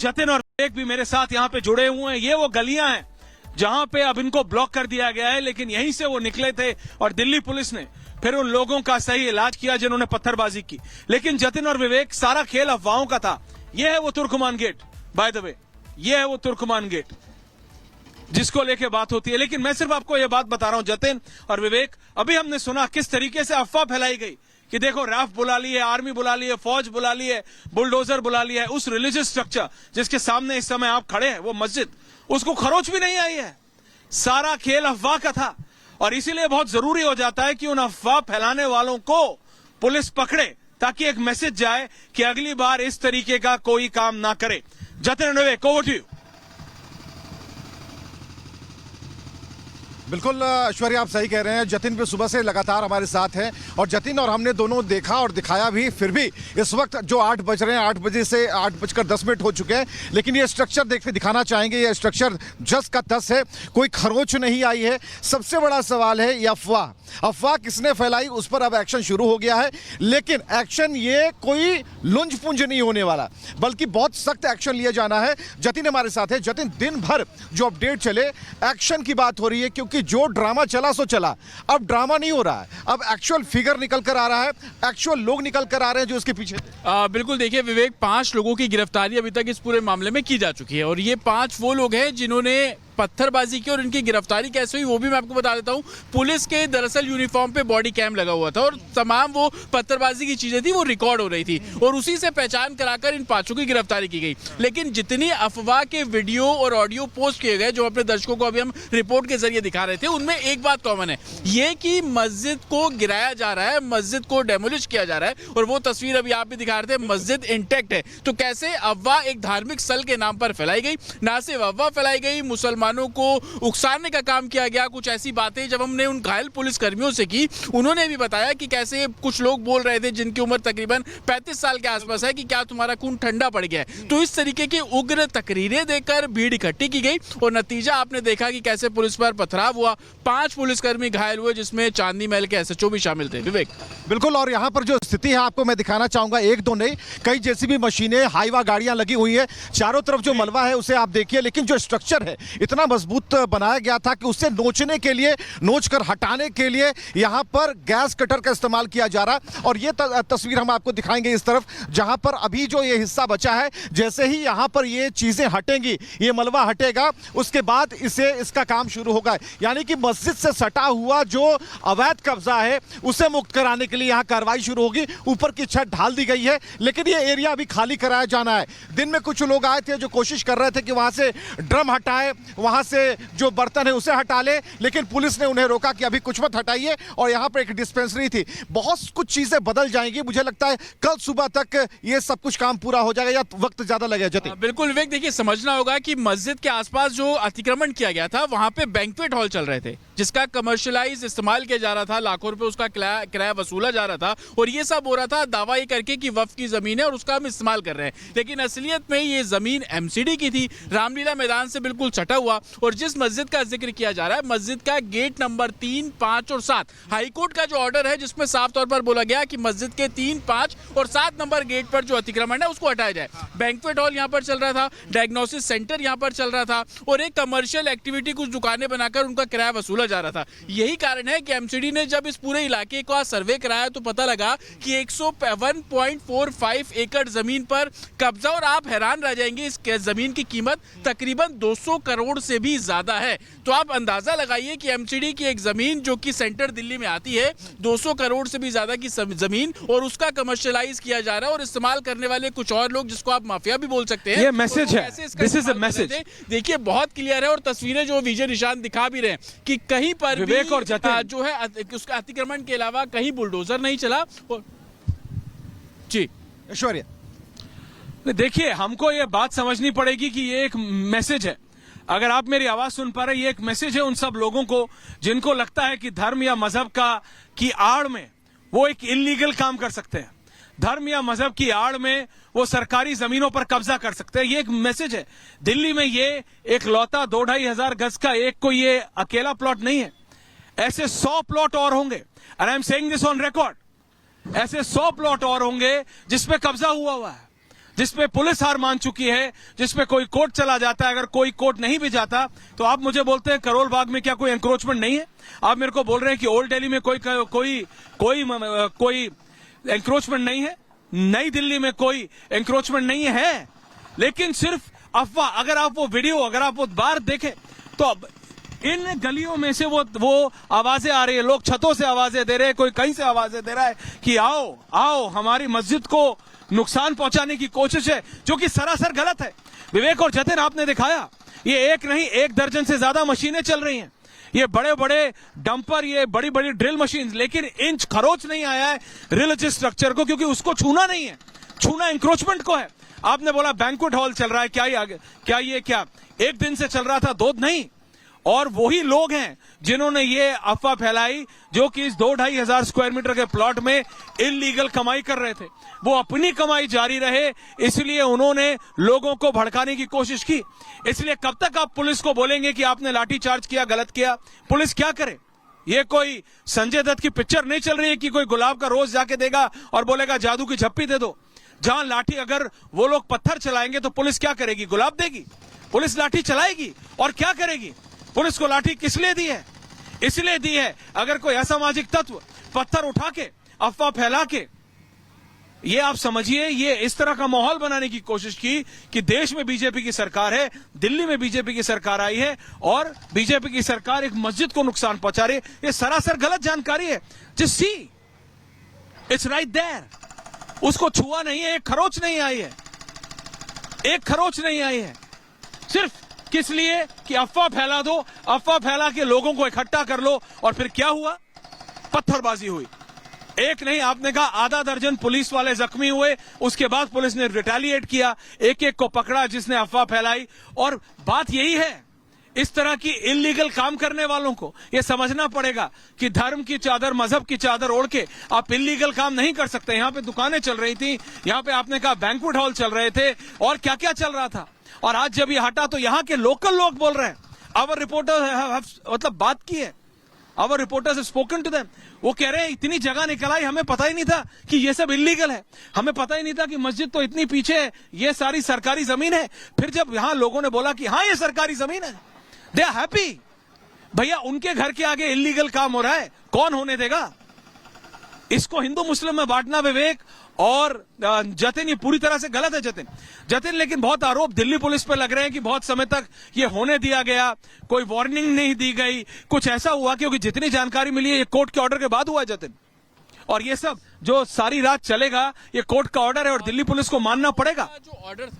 जतिन और विवेक भी मेरे साथ यहाँ पे जुड़े हुए हैं। ये वो गलियां हैं जहां पे अब इनको ब्लॉक कर दिया गया है, लेकिन यहीं से वो निकले थे और दिल्ली पुलिस ने फिर उन लोगों का सही इलाज किया जिन्होंने पत्थरबाजी की। लेकिन जतिन और विवेक, सारा खेल अफवाहों का था। यह है वो Turkman gate, by the way, यह है वो तुर्कमान गेट जिसको लेके बात होती है। लेकिन मैं सिर्फ आपको यह बात बता रहा हूं, जतिन और विवेक, अभी हमने सुना किस तरीके से अफवाह फैलाई गई कि देखो रैफ बुला ली है, आर्मी बुला ली है, फौज बुला ली है, बुलडोजर बुला लिया है। उस रिलीजियस स्ट्रक्चर जिसके सामने इस समय आप खड़े हैं, वो मस्जिद, उसको खरोच भी नहीं आई है। सारा खेल अफवाह का था और इसीलिए बहुत जरूरी हो जाता है कि उन अफवाह फैलाने वालों को पुलिस पकड़े ताकि एक मैसेज जाए कि अगली बार इस तरीके का कोई काम ना करे। जतिन और विवेक, ओवर टू यू। बिल्कुल ऐश्वर्या, आप सही कह रहे हैं। जतिन भी सुबह से लगातार हमारे साथ हैं और जतिन और हमने दोनों देखा और दिखाया भी। फिर भी इस वक्त जो 8 बज रहे हैं, 8 बजे से 8:10 हो चुके हैं, लेकिन ये स्ट्रक्चर दिखाना चाहेंगे। ये स्ट्रक्चर जस का तस है, कोई खरोच नहीं आई है। सबसे बड़ा सवाल है ये अफवाह किसने फैलाई, उस पर अब एक्शन शुरू हो गया है। लेकिन एक्शन ये कोई लुंज पुंज नहीं होने वाला, बल्कि बहुत सख्त एक्शन लिया जाना है। जतिन हमारे साथ है। जतिन, दिन भर जो अपडेट चले, एक्शन की बात हो रही है, क्योंकि जो ड्रामा चला सो चला, अब ड्रामा नहीं हो रहा है, अब एक्चुअल फिगर निकल कर आ रहा है, एक्चुअल लोग निकल कर आ रहे हैं जो इसके पीछे थे। बिल्कुल, देखिए विवेक, 5 लोगों की गिरफ्तारी अभी तक इस पूरे मामले में की जा चुकी है और ये 5 वो लोग हैं जिन्होंने पत्थरबाजी की। और इनकी गिरफ्तारी कैसे हुई वो भी मैं आपको बता देता हूं। पुलिस के दरअसल यूनिफॉर्म पे बॉडी कैम लगा हुआ था और तमाम वो पत्थरबाजी की चीजें थी वो रिकॉर्ड हो रही थी और उसी से पहचान कराकर इन 5 की गिरफ्तारी की गई। लेकिन जितनी अफवाह के वीडियो और ऑडियो पोस्ट किए गए, जो अपने दर्शकों को अभी हम रिपोर्ट के जरिए दिखा रहे थे, उनमें एक बात कॉमन है, ये कि मस्जिद को गिराया जा रहा है, मस्जिद को डेमोलिश किया जा रहा है। और वो तस्वीर अभी आप भी दिखा रहे थे, मस्जिद इंटैक्ट है। तो कैसे अफवाह एक धार्मिक स्थल के नाम पर फैलाई गई। ना सिर्फ अफवाह फैलाई गई, मुसलमानों को उकसाने का काम किया गया। कुछ ऐसी बातें जब हमने उन घायल पुलिस कर्मियों से की, उन्होंने भी बताया कि कैसे कुछ लोग बोल रहे थे जिनकी उम्र तकरीबन 35 साल के आसपास है कि क्या तुम्हारा खून ठंडा पड़ गया है। तो इस तरीके की उग्र तकरीरें देकर भीड़ इकट्ठी की गई और नतीजा आपने देखा कि कैसे पुलिस पर पथराव हुआ। 5 पुलिसकर्मी घायल हुए, जिसमें चांदनी महल के एसएचओ भी शामिल थे। विवेक, बिल्कुल, और यहाँ पर जो स्थिति है आपको मैं दिखाना चाहूंगा। 1-2 नहीं, कई जेसीबी मशीनें, हाईवा गाड़ियां लगी हुई है। चारों तरफ जो मलबा है उसे आप देखिए, लेकिन जो स्ट्रक्चर है इतना मजबूत बनाया गया था कि उससे नोचने के लिए, नोच कर हटाने के लिए यहाँ पर गैस कटर का इस्तेमाल किया जा रहा। और ये तस्वीर हम आपको दिखाएंगे इस तरफ, जहां पर अभी जो ये हिस्सा बचा है, जैसे ही यहाँ पर ये चीजें हटेंगी, ये मलबा हटेगा, उसके बाद इसका काम शुरू होगा। यानी कि मस्जिद से सटा हुआ जो अवैध कब्जा है उसे मुक्त कराने के लिए यहाँ कार्रवाई शुरू होगी। ऊपर की छत ढाल दी गई है, लेकिन ये एरिया अभी खाली कराया जाना है। दिन में कुछ लोग आए थे जो कोशिश कर रहे थे कि वहां से ड्रम हटाए, वहां से जो बर्तन है उसे हटा ले, लेकिन पुलिस ने उन्हें रोका कि अभी कुछ मत हटाइए। और यहाँ पर एक डिस्पेंसरी थी। बहुत कुछ चीजें बदल जाएंगी। मुझे लगता है कल सुबह तक ये सब कुछ काम पूरा हो जाएगा या वक्त ज्यादा लगेगा। जतिन, बिल्कुल विवेक, देखिए समझना होगा कि मस्जिद के आसपास जो अतिक्रमण किया गया था, वहां पे बैंक्वेट हॉल चल रहे थे जिसका कमर्शियलाइज इस्तेमाल किया जा रहा था, लाखों रुपए उसका किराया वसूला जा रहा था और ये सब हो रहा था दावा ये करके कि वक्फ की जमीन है और उसका हम इस्तेमाल कर रहे हैं। लेकिन असलियत में ये जमीन एमसीडी की थी, रामलीला मैदान से बिल्कुल सटा हुआ। और जिस मस्जिद का जिक्र किया जा रहा है, मस्जिद का गेट नंबर 3, 5 और 7, हाईकोर्ट का जो ऑर्डर है जिसमें साफ तौर पर बोला गया कि मस्जिद के 3, 5 और 7 नंबर गेट पर जो अतिक्रमण है उसको हटाया जाए। बैंक्वेट हॉल यहाँ पर चल रहा था, डायग्नोसिस सेंटर यहाँ पर चल रहा था और एक कमर्शियल एक्टिविटी, कुछ दुकानें बनाकर उनका किराया वसूला जा रहा था। यही कारण है कि एमसीडी ने जब इस पूरे इलाके का सर्वे कराया तो पता लगा कि 101.45 एकड़ जमीन पर कब्जा। और आप हैरान रह जाएंगे, इस जमीन की कीमत तकरीबन 200 करोड़ से भी ज्यादा है। तो आप अंदाजा लगाइए कि एमसीडी की एक जमीन जो कि सेंटर दिल्ली में आती है, 200 करोड़ से भी ज्यादा की जमीन, और उसका कमर्शियलाइज किया जा रहा है। और इस्तेमाल करने वाले कुछ और लोग जिसको आप माफिया भी बोल सकते हैं। ये मैसेज है, दिस इज अ मैसेज। देखिए बहुत क्लियर है और तस्वीरें जो विजय निशान दिखा भी रहे हैं कि कहीं पर विवेक और जतिन जो है उसका अतिक्रमण के अलावा कहीं बुलडोजर नहीं चला। जी ऐश्वर्या, देखिए, हमको ये बात समझनी पड़ेगी कि ये एक मैसेज है। अगर आप मेरी आवाज सुन पा रहे हैं, ये एक मैसेज है उन सब लोगों को जिनको लगता है कि धर्म या मजहब की आड़ में वो एक इलीगल काम कर सकते हैं, धर्म या मजहब की आड़ में वो सरकारी जमीनों पर कब्जा कर सकते हैं। ये एक मैसेज है। दिल्ली में ये एक लौता 2-2.5 हजार गज का एक कोई ये अकेला प्लॉट नहीं है, ऐसे 100 प्लॉट और होंगे। And I am saying this on record, ऐसे 100 प्लॉट और होंगे जिसपे कब्जा हुआ है। जिसपे पुलिस हार मान चुकी है, जिसपे कोई कोर्ट चला जाता है, अगर कोई कोर्ट नहीं भी जाता तो आप मुझे बोलते हैं करोल बाग में क्या कोई एंक्रोचमेंट नहीं है? आप मेरे को बोल रहे हैं कि ओल्ड दिल्ली में कोई एंक्रोचमेंट नहीं है, नई दिल्ली में कोई एंक्रोचमेंट नहीं है, लेकिन सिर्फ अफवाह। अगर आप वो वीडियो, अगर आप वो बार देखें तो अब इन गलियों में से वो आवाजें आ रही है, लोग छतों से आवाजें दे रहे हैं, कोई कहीं से आवाजें दे रहा है कि आओ आओ हमारी मस्जिद को नुकसान पहुंचाने की कोशिश है, जो कि सरासर गलत है। विवेक और जतिन, आपने दिखाया ये एक नहीं, 1 दर्जन से ज्यादा मशीनें चल रही हैं, ये बड़े बड़े डंपर, ये बड़ी बड़ी ड्रिल मशीन, लेकिन इंच खरोच नहीं आया है रिलीजियस स्ट्रक्चर को, क्योंकि उसको छूना नहीं है, छूना इंक्रोचमेंट को है। आपने बोला बैंक्वेट हॉल चल रहा है, क्या 1 दिन से चल रहा था, 2 नहीं। और वही लोग हैं जिन्होंने ये अफवाह फैलाई, जो कि इस 2-2.5 हजार स्क्वायर मीटर के प्लॉट में इलीगल कमाई कर रहे थे। वो अपनी कमाई जारी रहे, इसलिए उन्होंने लोगों को भड़काने की कोशिश की। इसलिए कब तक आप पुलिस को बोलेंगे कि आपने लाठीचार्ज किया, गलत किया? पुलिस क्या करे? ये कोई संजय दत्त की पिक्चर नहीं चल रही है कि कोई गुलाब का रोज जाके देगा और बोलेगा जादू की झप्पी दे दो। जहां लाठी, अगर वो लोग पत्थर चलाएंगे तो पुलिस क्या करेगी? गुलाब देगी? पुलिस लाठी चलाएगी और क्या करेगी? पुलिस को लाठी किस लिए दी है? इसलिए दी है अगर कोई असामाजिक तत्व पत्थर उठा के, अफवाह फैला के, ये आप समझिए, ये इस तरह का माहौल बनाने की कोशिश की कि देश में बीजेपी की सरकार है, दिल्ली में बीजेपी की सरकार आई है और बीजेपी की सरकार एक मस्जिद को नुकसान पहुंचा रही है। ये सरासर गलत जानकारी है। Just see, it's right there. उसको छुआ नहीं है, एक खरोच नहीं आई है, एक खरोच नहीं आई है। सिर्फ किस लिए? कि अफवाह फैला दो, अफवाह फैला के लोगों को इकट्ठा कर लो। और फिर क्या हुआ? पत्थरबाजी हुई। एक नहीं, आपने कहा आधा दर्जन पुलिस वाले जख्मी हुए, उसके बाद पुलिस ने रिटेलिएट किया, एक एक को पकड़ा जिसने अफवाह फैलाई। और बात यही है, इस तरह की इलीगल काम करने वालों को यह समझना पड़ेगा कि धर्म की चादर, मजहब की चादर ओढ़ के आप इलीगल काम नहीं कर सकते। यहां पे दुकानें चल रही थी, यहां पे आपने कहा बैंक्वेट हॉल चल रहे थे, और क्या क्या चल रहा था। और आज जब ये हटा तो यहां के लोकल लोग बोल रहे हैं, आवर रिपोर्टर मतलब बात की है, our reporters spoken to them. वो कह रहे हैं इतनी जगह निकल आई, हमें पता ही नहीं था कि ये सब इलीगल है, हमें पता ही नहीं था कि मस्जिद तो इतनी पीछे है, ये सारी सरकारी जमीन है। फिर जब यहां लोगों ने बोला कि हाँ ये सरकारी जमीन है, दे आर हैप्पी। भैया उनके घर के आगे इलीगल काम हो रहा है, कौन होने देगा? इसको हिंदू मुस्लिम में बांटना, विवेक और जतिन, ये पूरी तरह से गलत है। जतिन लेकिन बहुत आरोप दिल्ली पुलिस पे लग रहे हैं कि बहुत समय तक ये होने दिया गया, कोई वार्निंग नहीं दी गई, कुछ ऐसा हुआ। क्योंकि जितनी जानकारी मिली है ये कोर्ट के ऑर्डर के बाद हुआ है जतिन, और ये सब जो सारी रात चलेगा ये कोर्ट का ऑर्डर है और दिल्ली पुलिस को मानना पड़ेगा। जो ऑर्डर